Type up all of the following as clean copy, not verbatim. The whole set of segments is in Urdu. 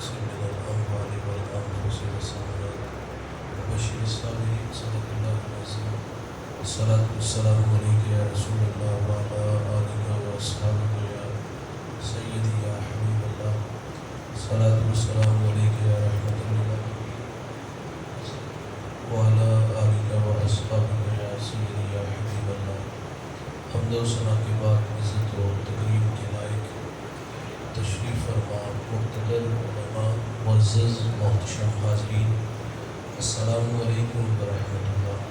نقص من الأموال والأنفس والثمرات وبشر الصابرين صدق الله العظيم الصلاة والسلام عليك يا رسول الله وعلى آلك وأصحابك يا سيدي يا حبيب الله الصلاة والسلام عليك يا رحمة الله وعلى آلك وأصحابك يا سيدي يا حبيب الله حمد و ثنا کے بعد عزت و تکریم کے لائق تشریف فرما مقتدر علماء معزز محتشم حاضرین السلام علیکم ورحمۃ اللہ۔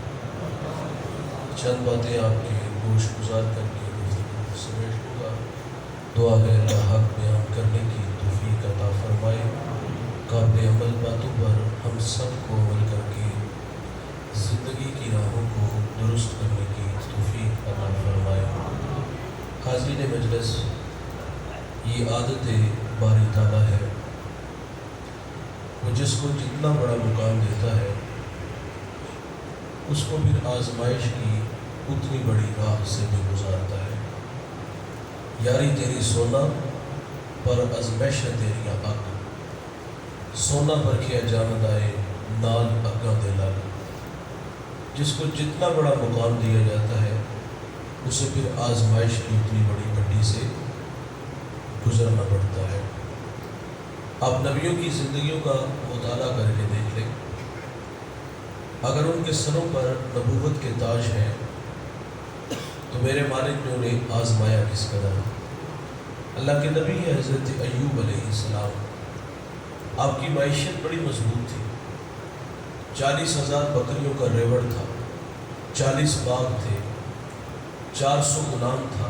چند باتیں آپ کے گوش گزار کر کے گفتگو سمیٹ لوں گا۔ دعا ہے اللہ حق بیان کرنے کی توفیق عطا فرمائے، قابل عمل باتوں پر ہم سب کو عمل کر کے زندگی کی راہوں کو درست کرنے کی توفیق عطا فرمائے۔ حاضرین مجلس، یہ عادت باری تعالیٰ ہے، وہ جس کو جتنا بڑا مقام دیتا ہے اس کو پھر آزمائش کی اتنی بڑی راہ سے بھی گزارتا ہے۔ یاری تیری سونا پر ازمائش تیری اگ، سونا پر کیا جاند آئے نال اگاں دے لگ۔ جس کو جتنا بڑا مقام دیا جاتا ہے اسے پھر آزمائش کی اتنی بڑی گھٹی سے گزرنا پڑتا ہے۔ آپ نبیوں کی زندگیوں کا مطالعہ کر کے دیکھ لیں، اگر ان کے سروں پر نبوت کے تاج ہیں تو میرے مالک نے انہیں آزمایا کس قدر۔ اللہ کے نبی ہے حضرت ایوب علیہ السلام، آپ کی معیشت بڑی مضبوط تھی، 40,000 بکریوں کا ریوڑ تھا، 40 باغ تھے، 400 غلام تھا۔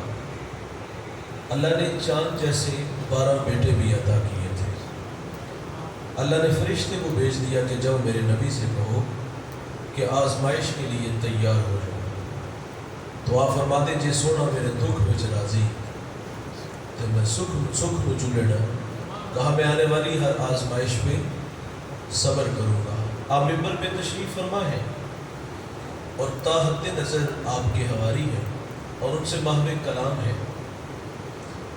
اللہ نے چاند جیسے 12 بیٹے بھی عطا کیے تھے۔ اللہ نے فرشتے کو بھیج دیا کہ جب میرے نبی سے کہو کہ آزمائش کے لیے تیار ہو جاؤ، تو آپ فرماتے جے سونا میرے دکھ وچ راضی تو میں سکھ نو چلڑا، کہا میں آنے والی ہر آزمائش پہ صبر کروں گا۔ آپ ممبر پہ تشریف فرما ہے اور تا حد نظر آپ کے حواری ہیں اور ان سے محو کلام ہے۔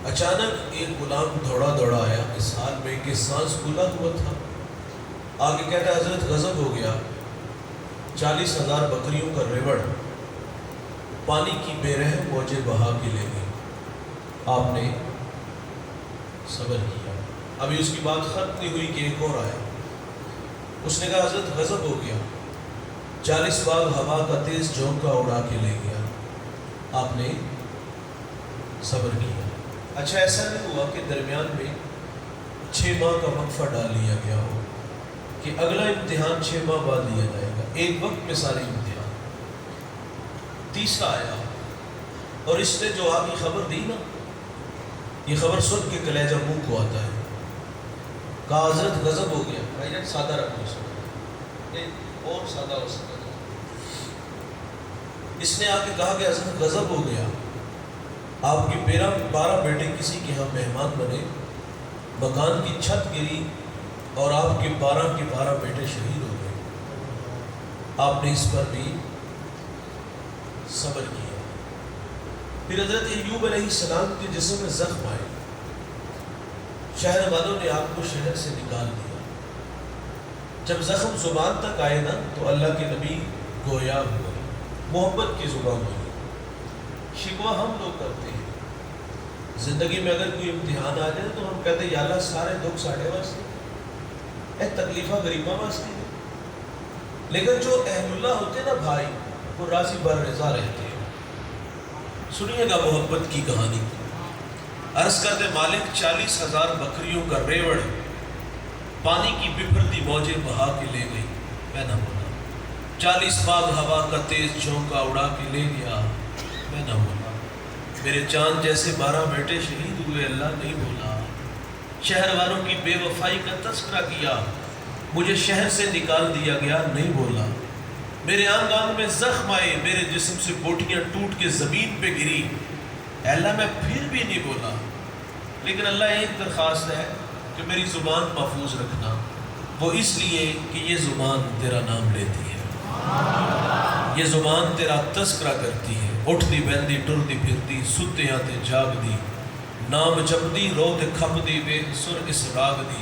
اچانک ایک غلام دوڑا آیا اس حال میں کہ سانس پھولا ہوا تھا۔ آگے کہتا ہے حضرت غضب ہو گیا، 40,000 بکریوں کا ریوڑ پانی کی بے رحم موجیں بہا کے لے گئے۔ آپ نے صبر کیا۔ ابھی اس کی بات ختم نہیں ہوئی کہ ایک اور آیا، اس نے کہا حضرت غضب ہو گیا، 40 باغ ہوا کا تیز جھونکا اڑا کے لے گیا۔ آپ نے صبر کیا۔ اچھا ایسا نہیں ہوا کہ درمیان میں 6 ماہ کا وقفہ ڈال لیا گیا ہو کہ اگلا امتحان 6 ماہ بعد لیا جائے گا، ایک وقت میں سارے امتحان۔ تیسرا آیا اور اس نے جو آگے خبر دی نا، یہ خبر سن کے کلیجہ منہ کو آتا ہے۔ کہا حضرت غضب ہو گیا، بھائی جان سادہ رکھو اس کو، اور سادہ ہو سکتا ہے۔ اس نے آ کے کہا کہ حضرت غضب ہو گیا، آپ کی 12 بیٹے کسی کے ہاں مہمان بنے، مکان کی چھت گری اور آپ کے 12 کے 12 بیٹے شہید ہو گئے۔ آپ نے اس پر بھی صبر کیا۔ پھر حضرت ایوب علیہ السلام کے جسم میں زخم آئے، شہر والوں نے آپ کو شہر سے نکال دیا۔ جب زخم زبان تک آئے نا تو اللہ کے نبی گویا ہوئے، محبت کی زبان ہوئی۔ شکوہ ہم لوگ کرتے ہیں زندگی میں، اگر کوئی امتحان آ جائے تو ہم کہتے ہیں یا اللہ سارے دکھ ساڑھے واسطے، تکلیفہ غریبہ واسطے ہیں۔ لیکن جو اہل اللہ ہوتے نا بھائی، وہ راضی بر رضا رہتے ہیں۔ سنیے گا محبت کی کہانی۔ عرض کرتے مالک 40,000 بکریوں کا ریوڑ پانی کی بپھرتی موجیں بہا کے لے گئی، میں نہ بولا۔ 40 باغ ہوا کا تیز جھونکا اڑا کے لے گیا، میں نہ بولا۔ میرے چاند جیسے 12 بیٹے شہید ہوئے، اللہ نہیں بولا۔ شہر والوں کی بے وفائی کا تذکرہ کیا، مجھے شہر سے نکال دیا گیا، نہیں بولا۔ میرے آنگ آنگ میں زخم آئے، میرے جسم سے بوٹیاں ٹوٹ کے زمین پہ گری، اللہ میں پھر بھی نہیں بولا۔ لیکن اللہ ایک درخواست ہے کہ میری زبان محفوظ رکھنا، وہ اس لیے کہ یہ زبان تیرا نام لیتی ہے، یہ زبان تیرا تذکرہ کرتی ہے۔ اٹھتی بہندی ٹرتی پھرتی، ستے ہاں تے جاگ دی، نام جپدی رو تے کھپ دی، بے سر اس راگ دی،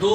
2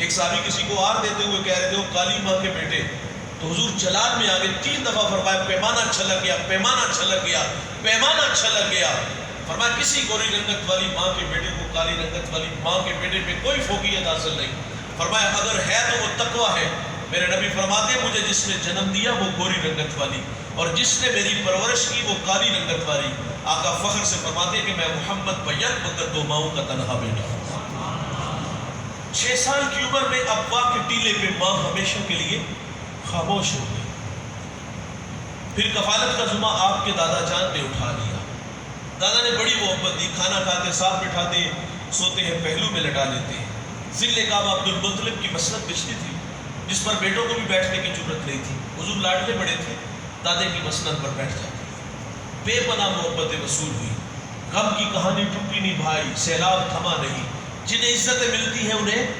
ایک صحابی کسی کو آر دیتے ہوئے کہہ رہے تھے وہ کالی ماں کے بیٹے، تو حضور جلال میں آگے 3 دفعہ فرمایا پیمانہ چھلک گیا، پیمانہ چھلک گیا، پیمانہ چھلک گیا۔ فرمایا کسی گوری رنگت والی ماں کے بیٹے کو کالی رنگت والی ماں کے بیٹے پہ کوئی فوقیت حاصل نہیں۔ فرمایا اگر ہے تو وہ تقویٰ ہے۔ میرے نبی فرماتے ہیں مجھے جس نے جنم دیا وہ گوری رنگت والی، اور جس نے میری پرورش کی وہ کالی رنگت والی۔ آقا فخر سے فرماتے ہیں کہ میں محمد بیت مگر 2 ماؤں کا تنہا بیٹا ہوں۔ 6 سال کی عمر میں ابا کے ٹیلے پہ ماں ہمیشہ کے لیے خاموش ہو گئی۔ پھر کفالت کا ذمہ آپ کے دادا جان نے اٹھا لیا۔ دادا نے بڑی محبت دی، کھانا کھاتے ساتھ بٹھاتے، سوتے ہیں پہلو میں لٹا لیتے ہیں۔ ذل کعبہ عبد المطلب کی مسند بچتی تھی جس پر بیٹوں کو بھی بیٹھنے کی جرت نہیں تھی۔ حضور لاڈلے بڑے تھے، دادے کی مسند پر بیٹھ جاتے۔ بے پناہ محبت وصول ہوئی، غم کی کہانی ٹوٹی نہیں بھائی، سیلاب تھما نہیں۔ جنہیں عزتیں ملتی ہیں انہیں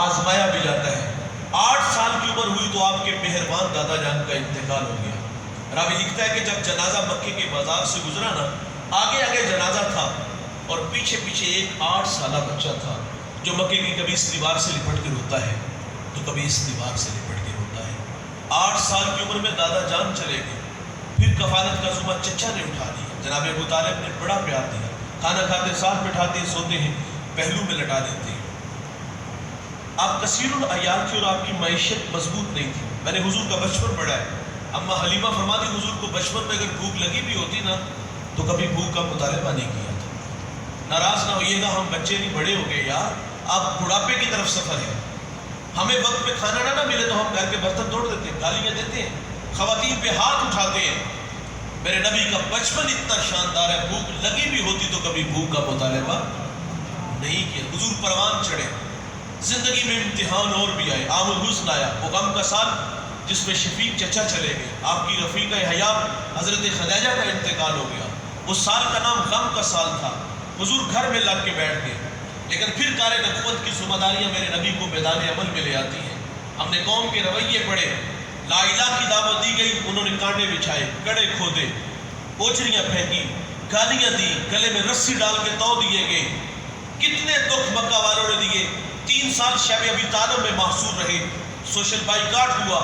آزمایا بھی جاتا ہے۔ 8 سال کی عمر ہوئی تو آپ کے مہربان دادا جان کا انتقال ہو گیا۔ راوی لکھتا ہے کہ جب جنازہ مکے کے بازار سے گزرا نا، آگے آگے جنازہ تھا اور پیچھے پیچھے ایک 8 سالہ بچہ تھا جو مکے کی کبھی اس دیوار سے لپٹ کے روتا ہے تو کبھی اس دیوار سے لپٹ کے روتا ہے۔ 8 سال کی عمر میں دادا جان چلے گئے۔ پھر کفالت کا ذمہ چچا نے اٹھا لیا۔ جناب ابو طالب نے بڑا پیار دیا، کھانا کھاتے ساتھ بٹھاتے سوتے ہیں، پہلو میں لٹا دیتے ہیں۔ آپ کثیر العیال تھی اور آپ کی معیشت مضبوط نہیں تھی۔ میں نے حضور کا بچپن پڑھا ہے۔ اما حلیمہ فرماتی حضور کو بچپن میں اگر بھوک لگی بھی ہوتی نا تو کبھی بھوک کا مطالبہ نہیں کیا تھا۔ ناراض نہ ہوئیے گا، ہم بچے نہیں بڑے ہو گئے یار، اب بڑھاپے کی طرف سفر ہے۔ ہمیں وقت پہ کھانا نہ ملے تو ہم گھر کے برتن توڑ دیتے ہیں، گالیاں دیتے ہیں، خواتین پہ ہاتھ اٹھاتے ہیں۔ میرے نبی کا بچپن اتنا شاندار ہے، بھوک لگی بھی ہوتی تو کبھی بھوک کا مطالبہ نہیں کیا۔ حضور پروان چڑھے، زندگی میں امتحان اور بھی آئے، عام الحزن آیا، وہ غم کا سال جس میں شفیق چچا چلے گئے، آپ کی رفیقہ حیات حضرت خدیجہ کا انتقال ہو گیا۔ اس سال کا نام غم کا سال تھا۔ حضور گھر میں لگ کے بیٹھ گئے، لیکن پھر کار نبوت کی ذمہ داریاں میرے نبی کو میدان عمل میں لے آتی ہیں۔ ہم نے قوم کے رویے پڑھے، لا الہ کی دعوت دی گئی، انہوں نے کانٹے بچھائے، کڑے کھودے، اوچھڑیاں پھینکی، گالیاں دی، گلے میں رسی ڈال کے تو دیے گئے۔ کتنے دکھ مکہ والوں نے دیے۔ 3 سال شب ابی طالب میں محصور رہے، سوشل بائیکاٹ ہوا،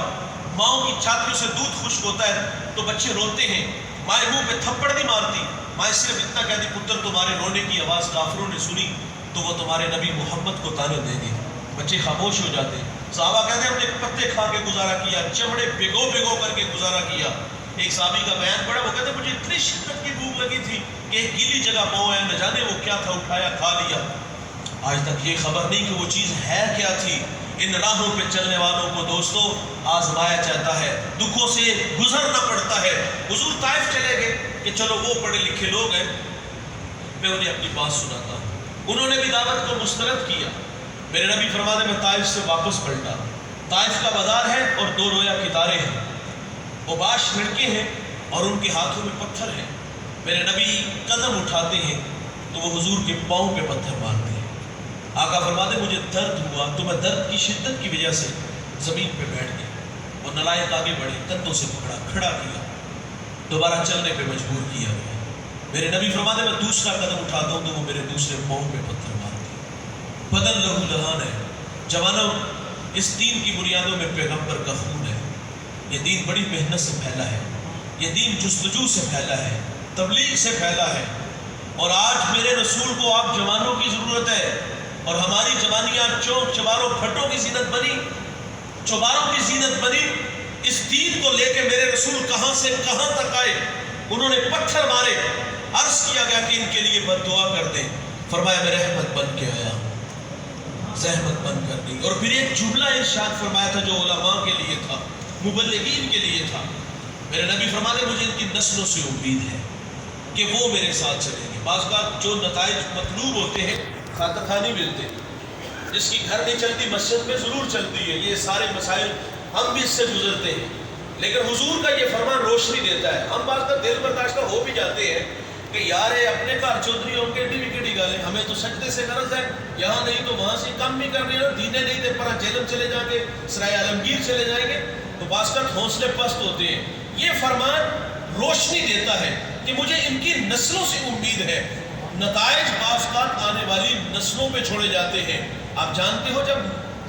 ماؤں کی چھاتیوں سے دودھ خشک ہوتا ہے تو بچے روتے ہیں، مائیں منہ پہ تھپڑ نہیں مارتی، مائیں صرف اتنا کہتی پتر تمہارے رونے کی آواز کافروں نے سنی تو وہ تمہارے نبی محمد کو تانے دیں گے۔ بچے خاموش ہو جاتے ہیں۔ صحابہ کہتے ہیں ہم نے پتے کھا کے گزارا کیا، چمڑے بھگو بھگو کر کے گزارا کیا۔ ایک صحابی کا بیان پڑا، وہ کہتے ہیں مجھے اتنی شدت کی بھوک لگی تھی کہ ایک گیلی جگہ پاؤں ہے، نہ جانے وہ کیا تھا، اٹھایا کھا لیا۔ آج تک یہ خبر نہیں کہ وہ چیز ہے کیا تھی۔ ان راہوں پہ چلنے والوں کو دوستو آزمایا جاتا ہے، دکھوں سے گزرنا پڑتا ہے۔ حضور طائف چلے گئے کہ چلو وہ پڑھے لکھے لوگ ہیں، میں انہیں اپنی بات سناتا ہوں۔ انہوں نے بھی دعوت کو مسترد کیا۔ میرے نبی فرماتے میں طائف سے واپس پلٹا، طائف کا بازار ہے اور 2 رویا کتارے ہیں، اوباش لڑکے ہیں اور ان کے ہاتھوں میں پتھر ہیں۔ میرے نبی قدم اٹھاتے ہیں تو وہ حضور کے پاؤں پہ پتھر مارتے ہیں۔ آقا فرماتے مجھے درد ہوا تو میں درد کی شدت کی وجہ سے زمین پہ بیٹھ گیا۔ وہ نلائق آگے بڑھے، کندھوں سے پکڑا، کھڑا کیا، دوبارہ چلنے پہ مجبور کیا گیا۔ میرے نبی فرماتے میں دوسرا قدم اٹھاتا ہوں تو وہ میرے دوسرے پاؤں پہ پتھر مارتے ہیں۔ بدن لہو لہان ہے۔ جوانوں، اس دین کی بنیادوں میں پیغمبر کا خون ہے۔ یہ دین بڑی محنت سے پھیلا ہے، یہ دین جستجو سے پھیلا ہے، تبلیغ سے پھیلا ہے، اور آج میرے رسول کو آپ جوانوں کی ضرورت ہے، اور ہماری جوانیاں چوک چباروں پھٹوں کی زینت بنی، چوباروں کی زینت بنی۔ اس دین کو لے کے میرے رسول کہاں سے کہاں تک آئے، انہوں نے پتھر مارے، عرض کیا گیا کہ ان کے لیے بد دعا کر دیں، فرمایا میں رحمت بن کے آیا، زحمت بن کر دی۔ اور پھر ایک جملہ ارشاد فرمایا تھا جو علماء کے لیے تھا، مبلغین کے لیے تھا۔ میرے نبی فرماتے مجھے ان کی نسلوں سے امید ہے کہ وہ میرے ساتھ چلیں گے۔ بعض کا جو نتائج مطلوب ہوتے ہیں خاطر خواہ نہیں ملتے، جس کی گھر نہیں چلتی مسجد میں ضرور چلتی ہے، یہ سارے مسائل ہم بھی اس سے گزرتے ہیں، لیکن حضور کا یہ فرمان روشنی دیتا ہے۔ ہم بعض کا دل برداشتہ ہو بھی جاتے ہیں کہ یار اپنے گھر چودھری ہوں کے ڈیوی گالیں، ہمیں تو سجدے سے غرض ہے، یہاں نہیں تو وہاں سے کم بھی کرنے ہیں، دینے نہیں دے پر جیلم چلے جائیں گے، سرائے عالمگیر چلے جائیں گے، تو بعض کا حوصلے پست ہوتے ہیں۔ یہ فرمان روشنی دیتا ہے کہ مجھے ان کی نسلوں سے امید ہے۔ نتائج بعض کا آنے والی نسلوں پہ چھوڑے جاتے ہیں۔ آپ جانتے ہو جب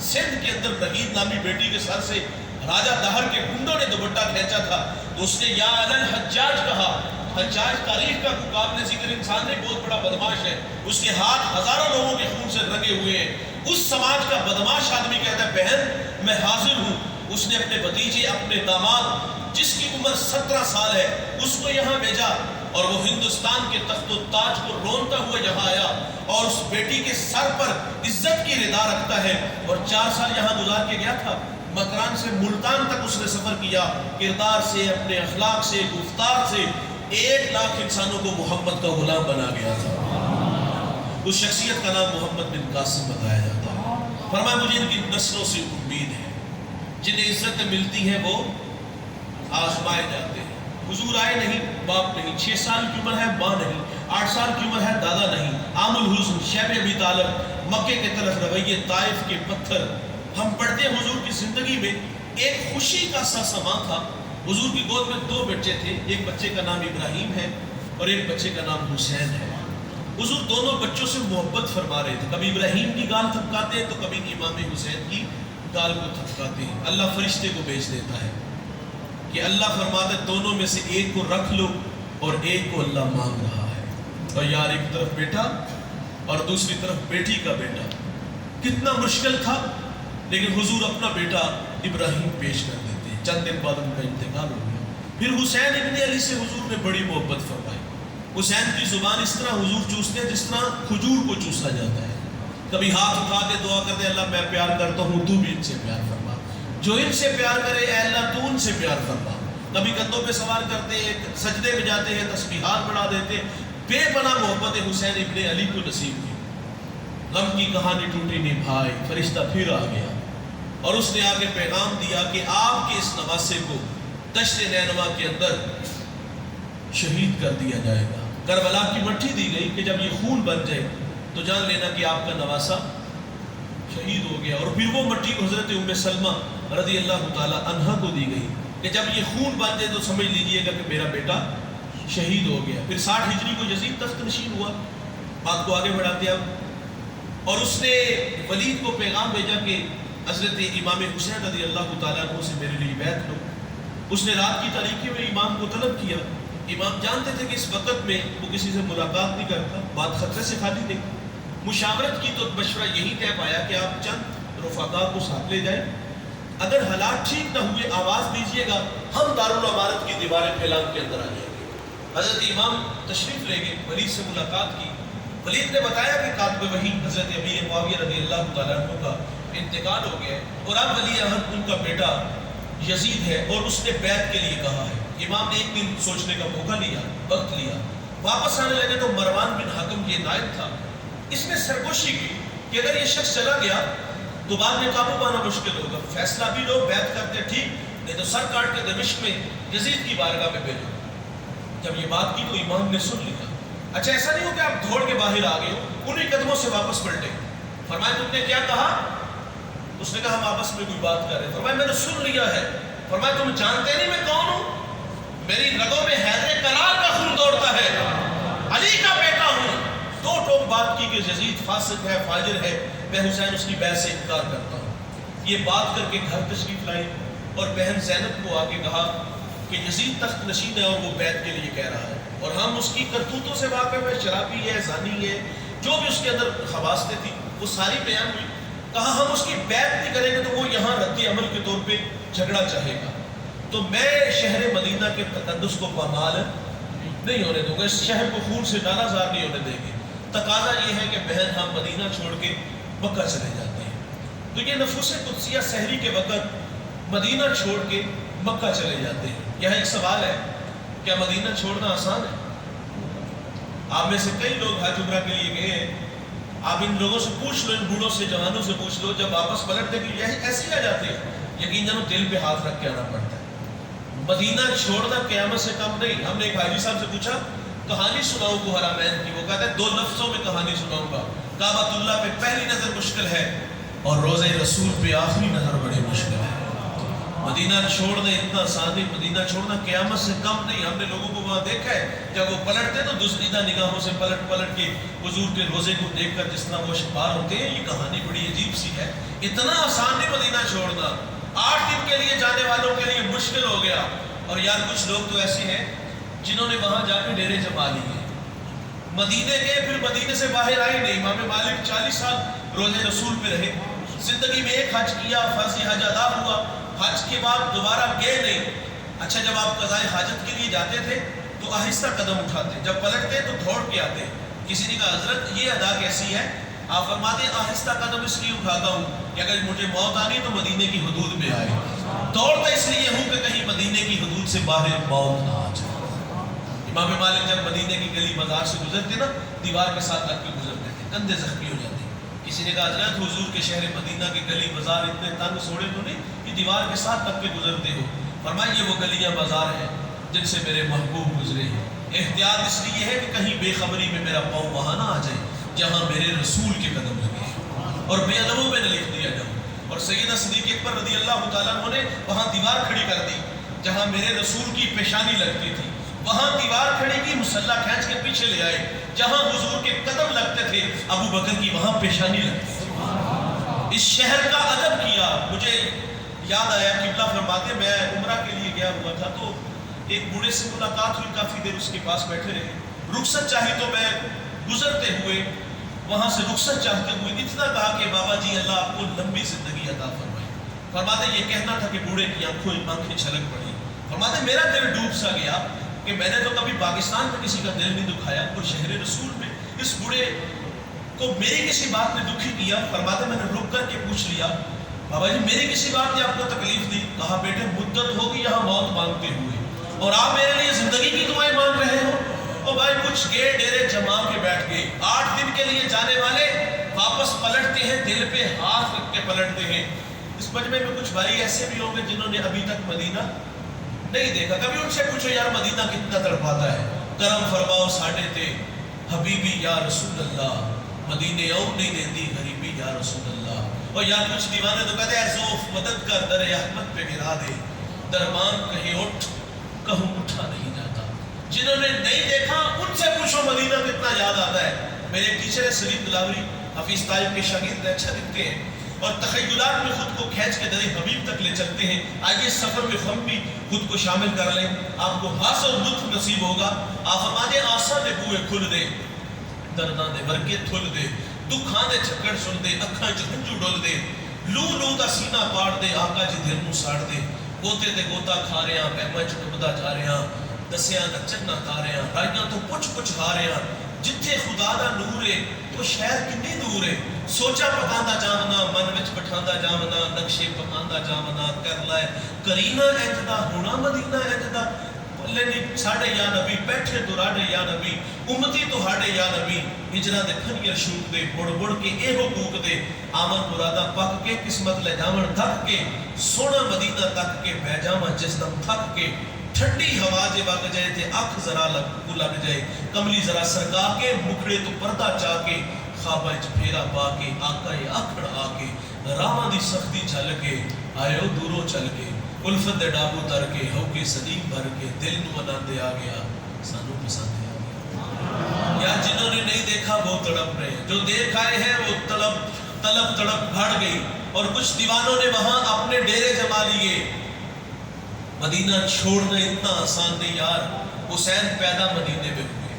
سندھ کے اندر نگید نامی بیٹی کے سر سے راجہ دہر کے گنڈوں نے دوپٹہ کھینچا تھا تو اس نے یا علل حجاج کہا. حجاج تاریخ کا قابل ذکر انسان نہیں، بہت بڑا بدماش ہے، اس کے ہاتھ ہزاروں لوگوں کے خون سے رنگے ہوئے ہیں. اس سماج کا بدماش آدمی کہتا ہے بہن میں حاضر ہوں. اس نے اپنے بھتیجے، اپنے داماد جس کی عمر 17 سال ہے اس کو یہاں بھیجا اور وہ ہندوستان کے تخت و تاج کو رونتا ہوا یہاں آیا اور اس بیٹی کے سر پر عزت کی ردا رکھتا ہے اور 4 سال یہاں گزار کے گیا تھا. مکران سے ملتان تک اس نے سفر کیا، کردار سے، اپنے اخلاق سے، گفتار سے 1 لاکھ انسانوں کو محمد کا غلام بنا گیا تھا. اس شخصیت کا نام محمد بن قاسم بتایا جاتا ہے. فرمایا مجھے ان کی نسلوں سے امید ہے، جنہیں عزت ملتی ہے وہ آزمائے جاتے ہیں. حضور آئے نہیں، باپ نہیں، 6 سال کی عمر ہے ماں نہیں، 8 سال کی عمر ہے دادا نہیں. عام الحزن شیب ابی طالب، مکے کے طرف رویے، طائف کے پتھر. ہم پڑھتے ہیں حضور کی زندگی میں ایک خوشی کا سا سما تھا. حضور کی گود میں 2 بچے تھے، ایک بچے کا نام ابراہیم ہے اور ایک بچے کا نام حسین ہے. حضور دونوں بچوں سے محبت فرما رہے تھے، کبھی ابراہیم کی گال تھپکاتے ہیں تو کبھی امام حسین کی گال کو تھپکاتے ہیں. اللہ فرشتے کو بھیج دیتا ہے کہ اللہ فرماتا ہے دونوں میں سے ایک کو رکھ لو اور ایک کو اللہ مانگ رہا ہے. اور یار ایک طرف بیٹا اور دوسری طرف بیٹی کا بیٹا، کتنا مشکل تھا، لیکن حضور اپنا بیٹا ابراہیم پیش کر دیتے ہیں. چند دن بعد ان کا انتقال ہو گیا. پھر حسین ابن علی سے حضور نے بڑی محبت فرمائی. حسین کی زبان اس طرح حضور چوستے ہیں جس طرح کھجور کو چوسا جاتا ہے. کبھی ہاتھ اٹھا کے دعا کرتے اللہ میں پیار کرتا ہوں، تو بھی ان سے پیار فرما، جو ان سے پیار کرے اے اللہ تو ان سے پیار فرما. کبھی کندھوں پہ سوار کرتے ہیں، سجدے میں جاتے ہیں، تسبیحات بڑھا دیتے. بے پناہ محبت حسین ابن علی کو نصیب ہوئی. غم کی کہانی ٹوٹی نہیں بھائی، فرشتہ پھر آ گیا اور اس نے آگے پیغام دیا کہ آپ کے اس نواسے کو دشت نینوا کے اندر شہید کر دیا جائے گا. کربلا کی مٹھی دی گئی کہ جب یہ خون بن جائے تو جان لینا کہ آپ کا نواسا شہید ہو گیا. اور پھر وہ مٹھی حضرت ام سلمہ رضی اللہ تعالی عنہا کو دی گئی کہ جب یہ خون بن جائے تو سمجھ لیجئے گا کہ میرا بیٹا شہید ہو گیا. پھر 60 ہجری کو یزید تخت نشین ہوا. بات کو آگے بڑھاتے ہیں اور اس نے ولید کو پیغام بھیجا کہ حضرت امام حسین رضی اللہ تعالیٰ عنہ سے میرے لیے بیعت لو. اس نے رات کی تاریکی میں امام کو طلب کیا. امام جانتے تھے کہ اس وقت میں وہ کسی سے ملاقات نہیں کرتا، بات خطرے سے خالی نہیں. مشاورت کی تو مشورہ یہی طے پایا کہ آپ چند رفقا کو ساتھ لے جائیں، اگر حالات ٹھیک نہ ہوئے آواز دیجیے گا، ہم دارالامارت کی دیواریں پھیلان کے اندر آ جائیں گے. حضرت امام تشریف لے گئے، ولید سے ملاقات کی. ولید نے بتایا کہ کاتب وحی حضرت امیر معاویہ رضی اللہ تعالیٰ عنہ کا انتقال ہو گیا اور اب ولی عہد ان کا بیٹا یزید ہے اور اس نے بیعت کے لیے کہا ہے. امام نے 1 دن سوچنے کا موقع لیا، وقت لیا. واپس آنے لگے تو مروان بن حکم یہ نائب تھا، اس نے سرگوشی کی کہ اگر یہ شخص چلا گیا تو بعد میں قابو پانا مشکل ہوگا. فیصلہ بھی لوگ بیعت کرتے ٹھیک، نہیں تو سر کاٹ کے دمشق میں یزید کی بارگاہ میں بھیجو. جب یہ بات کی تو امام نے سن لیا. اچھا ایسا نہیں ہو کہ آپ دوڑ کے باہر آ گئے ہو، انہیں قدموں سے واپس پلٹے. فرمایا تم نے کیا کہا؟ اس نے کہا ہم آپس میں کوئی بات کر رہے. فرمایا میں نے سن لیا ہے. فرمایا تم جانتے نہیں میں کون ہوں؟ میری رگوں میں حیدر کرار کا خون دوڑتا ہے، علی کا بیٹا ہوں. 2 ٹوک بات کی کہ یزید فاسق ہے، فاجر ہے، میں حسین اس کی بیعت سے انکار کرتا ہوں. یہ بات کر کے گھر تشریف لائی اور بہن زینب کو آ کے کہا کہ یزید تخت نشین ہے اور وہ بیعت کے لیے کہہ رہا ہے اور ہم اس کی کرتوتوں سے واقف ہے، شرابی ہے، زانی ہے، جو بھی اس کے اندر خواصیں تھی وہ ساری بیان ہوئی. کہا ہم اس کی بیعت نہیں کریں گے تو وہ یہاں رد عمل کے طور پہ جھگڑا چاہے گا، تو میں شہر مدینہ کے تقدس کو پامال نہیں ہونے دوں گا، اس شہر کو خون سے نالا زار نہیں ہونے دیں گے. تقاضا یہ ہے کہ بہن ہم مدینہ چھوڑ کے مکہ چلے جاتے ہیں. تو یہ نفوس قدسیہ سحری کے وقت مدینہ چھوڑ کے مکہ چلے جاتے ہیں. یہاں ایک سوال ہے، کیا مدینہ چھوڑنا آسان ہے؟ آپ میں سے کئی لوگ حج عمرہ کے لیے گئے ہیں. آپ ان لوگوں سے پوچھ لو، ان بوڑھوں سے، جوانوں سے پوچھ لو، جب واپس پلٹنے کے لیے ایسے آ جاتے ہیں یقین جانو دل پہ ہاتھ رکھ کے آنا پڑتا ہے. مدینہ چھوڑنا قیامت سے کم نہیں. ہم نے ایک حاجی صاحب سے پوچھا کہانی سناؤں کو حرمین کی، وہ کہتا ہے 2 لفظوں میں کہانی سناؤں گا. کعبۃ اللہ پہ پہلی نظر مشکل ہے اور روضہ رسول پہ آخری نظر بڑے مشکل ہے. مدینہ چھوڑنا اتنا آسان نہیں، مدینہ چھوڑنا قیامت سے کم نہیں۔ ہم نے لوگوں کو وہاں دیکھا ہے جب وہ پلٹتے تو دزدیدہ نگاہوں سے پلٹ کے حضور کے روزے کو دیکھ کر جس طرح وہ شکار ہوتے ہیں۔ یہ کہانی بڑی عجیب سی ہے، اتنا آسان نہیں مدینہ چھوڑنا۔ 8 دن کے لیے جانے والوں کے لیے مشکل ہو گیا۔ اور یار کچھ لوگ تو ایسے ہیں جنہوں نے وہاں جا کے ڈیرے جما لیے، مدینے گئے پھر مدینے سے باہر آئے نہیں۔ امام مالک 40 سال روزے رسول پہ رہے، زندگی میں ایک حج کیا، فرضی حج ادا ہوا، حج کے بعد دوبارہ گئے نہیں۔ اچھا جب آپ قضائے حاجت کے لیے جاتے تھے تو آہستہ قدم اٹھاتے، جب پلٹتے تو دوڑ کے آتے۔ کسی نے کہا حضرت یہ ادا کیسی ہے؟ آپ فرماتے ہیں آہستہ قدم اس لیے اٹھاتا ہوں کہ اگر مجھے موت آنی تو مدینے کی حدود میں آئے، دوڑتا اس لیے ہوں کہ کہیں مدینے کی حدود سے باہر موت نہ آ جائے۔ امام مالک جب مدینے کی گلی بازار سے گزرتے نا، دیوار کے ساتھ لگ کے گزرتے تھے، کندھے زخمی ہو جاتے۔ کسی نے کہا حضرت حضور کے شہر مدینہ کی گلی بازار اتنے تنگ سوڑے تو نہیں کہ دیوار کے ساتھ لگ کے گزرتے ہو؟ فرمایا یہ وہ گلیاں بازار ہیں جن سے میرے محبوب گزرے ہیں۔ احتیاط اس لیے ہے کہ کہیں بے خبری میں میرا پاؤں وہاں نہ آ جائے جہاں میرے رسول کے قدم لگے اور بے ادبوں میں نہ لکھ دیا جاؤں۔ اور سیدنا صدیق اکبر رضی اللہ تعالیٰ عنہ نے وہاں دیوار کھڑی کر دی جہاں میرے رسول کی پیشانی لگتی تھی، وہاں دیوار کھڑی کی، مسلح کھینچ کے پیچھے لے آئے، جہاں حضور کے قدم لگتے تھے ابو بکر کی وہاں پیشانی لگتی تھی۔ اس شہر کا ادب کیا۔ مجھے یاد آیا قبلہ فرماتے میں عمرہ کے لیے گیا ہوا تھا تو ایک بوڑھے سے ملاقات ہوئی، کافی دیر اس کے پاس بیٹھے رہے، رخصت چاہی تو میں گزرتے ہوئے وہاں سے رخصت چاہتے ہوئے اتنا کہا کہ بابا جی اللہ آپ کو لمبی زندگی عطا فرمائے۔ فرماتے یہ کہنا تھا کہ بوڑھے کی آنکھیں چھلک پڑی۔ فرماتے میرا دل ڈوب سا گیا کہ میں نے تو کبھی پاکستان میں کسی کا دل نہیں دکھایا اور شہر رسول میں اس بوڑھے کو میری کسی بات نے دکھی کیا۔ فرماتے میں نے رک کر کے پوچھ لیا بابا جی میری کسی بات نے آپ کو تکلیف دی؟ کہا بیٹے مدت ہوگی یہاں موت مانگتے ہوئے اور آپ میرے لیے زندگی کی دعائیں مانگ رہے ہو؟ اور بھائی کچھ گئے ڈیرے جما کے بیٹھ گئے، 8 دن کے لیے جانے والے واپس پلٹتے ہیں، دل پہ ہاتھ رکھ کے پلٹتے ہیں۔ اس مجمع میں کچھ بھائی ایسے بھی ہوں گے جنہوں نے ابھی تک مدینہ نہیں دیکھا، کبھی ان سے پوچھو یار مدینہ کتنا تڑپاتا ہے، کرم فرماؤ ساڈے تے حبیبی یا رسول اللہ، مدینے او نہیں دیتی غریبی یا رسول اللہ۔ اور یا کچھ دیوانے تو کہتے ہیں زوف مدد کر در احمد پہ گرا دے، درمان کہیں اٹھ کہوں اٹھا نہیں جاتا۔ جنہوں نے نہیں دیکھا ان سے پوچھو مدینہ کتنا یاد آتا ہے۔ میرے ٹیچر ہے سلیم دلاوری، حفیظ طالب کے شاگرد، اچھا لکھتے ہیں اور تخیلات میں خود کو کھینچ کے در حبیب تک لے چلتے ہیں۔ آئیے سفر میں ہم بھی خود کو شامل کر لیں، آپ کو ہاس اور لطف نصیب ہوگا۔ آپ فرماتے آسا دے بوئے کھل دے، درداں دے ورگے تھل دے، دکھاں دے چھکڑ سن دے، اکھاں چ ہنجو ڈول دے، لو لو دا سینہ پاڑ دے، آقا جی دل نوں ساڑ دے، گوتے تے گوتا کھا رہے ہیں، بہماں چ ڈبدا جا رہے ہیں، دسیاں نچن نہ تارے ہیں، رائیاں تو پچھ ہا رہے ہیں، جتھے خدا دا نور ہے تو شہر کتنی دور ہے، سوچا پکاندا جامنا، من وچ بٹھاندا جامنا، نقشے پکاندا جامنا، کر لائے کرینہ انجدا ہونا مدینہ انجدا، لیکن ساڑھے یا نبی بیٹھے دوراڑے یا نبی امتی تو ہاڑے یا نبی، ہجرہ دے پھنیر شوک دے بڑ بڑ کے اے حقوق دے، آمن مرادہ پک کے قسمت لے جامن دھک کے، سونا مدینہ تک کے بہ جامن جس دم تھک کے، ٹھنڈی ہوا جے وگ جائے تے آنکھ ذرا لگ جائے، کملی ذرا سرکا کے، مکھڑے تو پردہ چاہ کے، خوابہ اچ پھیرا پا کے، آقا آکھڑ آ کے، راہ دی سختی چل کے، آئے ہو دوروں چل کے، الفت دے ڈابو تر کے، ہو کے صدیق بھر کے، دل نو مناندے آ گیا، سانو پسند آ گیا۔ یا جنہوں نے نہیں دیکھا وہ تڑپ رہے، جو دیکھ آئے ہیں وہ طلب تڑپ بڑھ گئی، اور کچھ دیوانوں نے وہاں اپنے ڈیرے جما لیے۔ مدینہ چھوڑنا اتنا آسان نہیں یار۔ حسین پیدا مدینے میں ہوئے،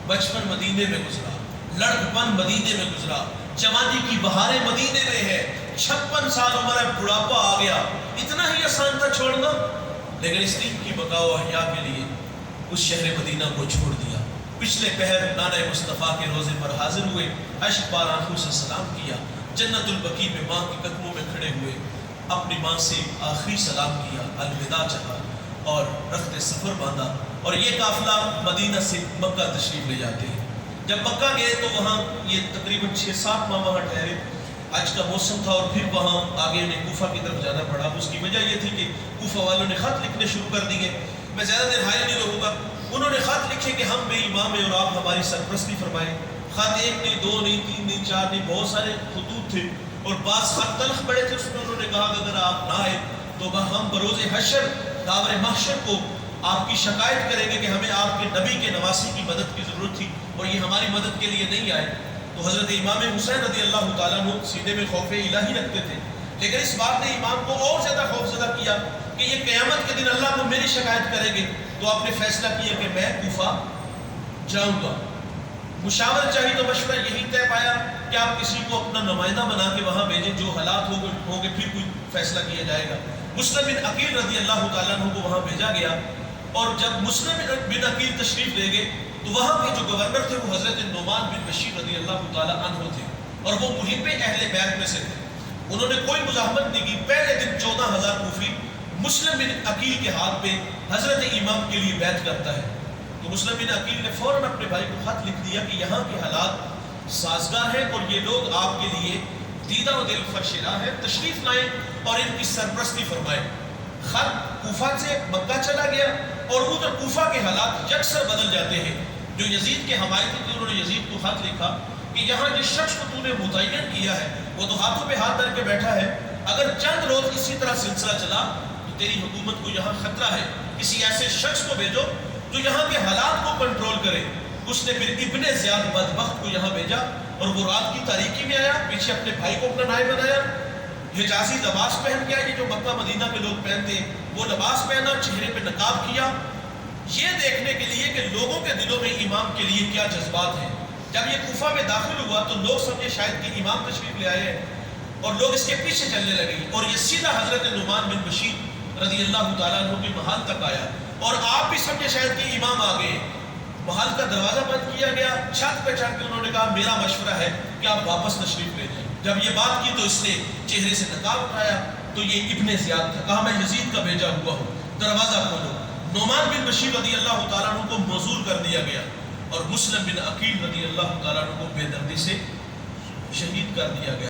بچپن مدینے میں گزرا، لڑکپن مدینے میں گزرا، جوانی کی بہاریں مدینے میں ہے، 56 سال عمر ہے، بڑھاپا آ گیا، اتنا ہی آسان تھا چھوڑنا، لیکن اس دین کی بقا و احیاء کے لیے اس شہر مدینہ کو چھوڑ دیا۔ پچھلے پہر نانہ مصطفیٰ کے روزے پر حاضر ہوئے، اشک بار آنکھوں سے سلام کیا، جنت البقیع میں ماں کے قدموں میں کھڑے ہوئے، اپنی ماں سے آخری سلام کیا، الوداع چاہا اور رخت سفر باندھا، اور یہ قافلہ مدینہ سے مکہ تشریف لے جاتے ہیں۔ جب مکہ گئے تو وہاں یہ تقریباً 6-7 ماہ وہاں ٹھہرے، آج کا موسم تھا، اور پھر وہاں آگے انہیں کوفہ کی طرف جانا پڑا۔ اس کی وجہ یہ تھی کہ کوفہ والوں نے خط لکھنے شروع کر دیے۔ میں زیادہ دیر حائل نہیں رہوں گا۔ انہوں نے خط لکھے کہ ہم بے امام ہیں اور آپ ہماری سرپرستی فرمائیں۔ خط 1 نہیں، 2 نہیں، 3 نہیں، 4 نہیں، بہت سارے خطوط تھے، اور بعض خط تلخ بڑے تھے۔ اس میں انہوں نے کہا کہ اگر آپ نہ آئے تو ہم بروز حشر داور محشر کو آپ کی شکایت کریں گے کہ ہمیں آپ کے نبی کے نواسی کی مدد کی ضرورت تھی اور یہ ہماری مدد کے لیے نہیں آئے. تو حضرت امام حسین رضی اللہ تعالیٰ عنہ سینے میں خوف الہی رکھتے تھے، لیکن اس بات نے امام کو اور زیادہ خوفزدہ کیا کہ یہ قیامت کے دن اللہ کو میری شکایت کریں گے. تو آپ نے فیصلہ کیا کہ میں کوفہ جاؤں گا. مشاورت چاہیے تو مشورہ یہی طے پایا کہ آپ کسی کو اپنا نمائندہ بنا کے وہاں بھیجیں، جو حالات ہوں گے پھر کوئی فیصلہ کیا جائے گا. مسلم بن عقیل رضی اللہ تعالیٰ عنہ کو وہاں بھیجا گیا، اور جب مسلم بن عقیل تشریف لے گئے تو وہاں کے جو گورنر تھے وہ حضرت نعمان بن بشیر رضی اللہ تعالیٰ عنہ تھے، اور وہ محب اہل بیت میں سے تھے. انہوں نے کوئی مزاحمت نہیں کی. پہلے دن 14,000 کوفی مسلم بن عقیل کے ہاتھ پہ حضرت امام کے لیے بیعت کرتا ہے. تو مسلم بن عقیل نے فوراً اپنے بھائی کو خط لکھ دیا کہ یہاں کے حالات سازگار ہیں اور یہ لوگ آپ کے لیے دیدہ و دل فرشیدہ ہے، تشریف لائیں اور ان کی سرپرستی فرمائیں. خط کوفہ سے مکہ چلا گیا اور ادھر کوفہ کے حالات یکسر بدل جاتے ہیں. جو یزید کے حمایتی تھے انہوں نے یزید کو خط لکھا کہ یہاں جس شخص کو تو نے متعین کیا ہے وہ تو ہاتھوں پہ ہاتھ دھر کے بیٹھا ہے، اگر چند روز اسی طرح سلسلہ چلا تو تیری حکومت کو یہاں خطرہ ہے. کسی ایسے شخص کو بھیجو جو یہاں کے حالات کو کنٹرول کرے. اس نے پھر ابن زیاد بدبخت کو یہاں بھیجا اور وہ رات کی تاریکی میں آیا، پیچھے اپنے بھائی کو اپنا نائب بنایا، حجازی لباس پہن کے آیا، یہ جو مکہ مدینہ کے لوگ پہنتے ہیں وہ لباس پہنا، چہرے پہ نقاب کیا، یہ دیکھنے کے لیے کہ لوگوں کے دلوں میں امام کے لیے کیا جذبات ہیں. جب یہ کوفہ میں داخل ہوا تو لوگ سمجھے شاید کہ امام تشریف لے آئے ہیں اور لوگ اس کے پیچھے چلنے لگے، اور یہ سیدھا حضرت نعمان بن بشیر رضی اللہ تعالیٰ عنہ کے محل تک آیا، اور آپ بھی سمجھے شاید کہ امام آ گئے. محل کا دروازہ بند کیا گیا، چھت پہ چڑھ کے انہوں نے کہا میرا مشورہ ہے کہ آپ واپس تشریف لے جائیں. جب یہ بات کی تو اس نے چہرے سے نقاب اٹھایا تو یہ ابن زیاد تھا. کہا میں یزید کا بھیجا ہوا ہوں، دروازہ کھولو. نعمان بن بشیر رضی اللہ تعالیٰ عنہ کو معزول کر دیا گیا اور مسلم بن عقیل رضی اللہ تعالیٰ عنہ کو بے دردی سے شہید کر دیا گیا.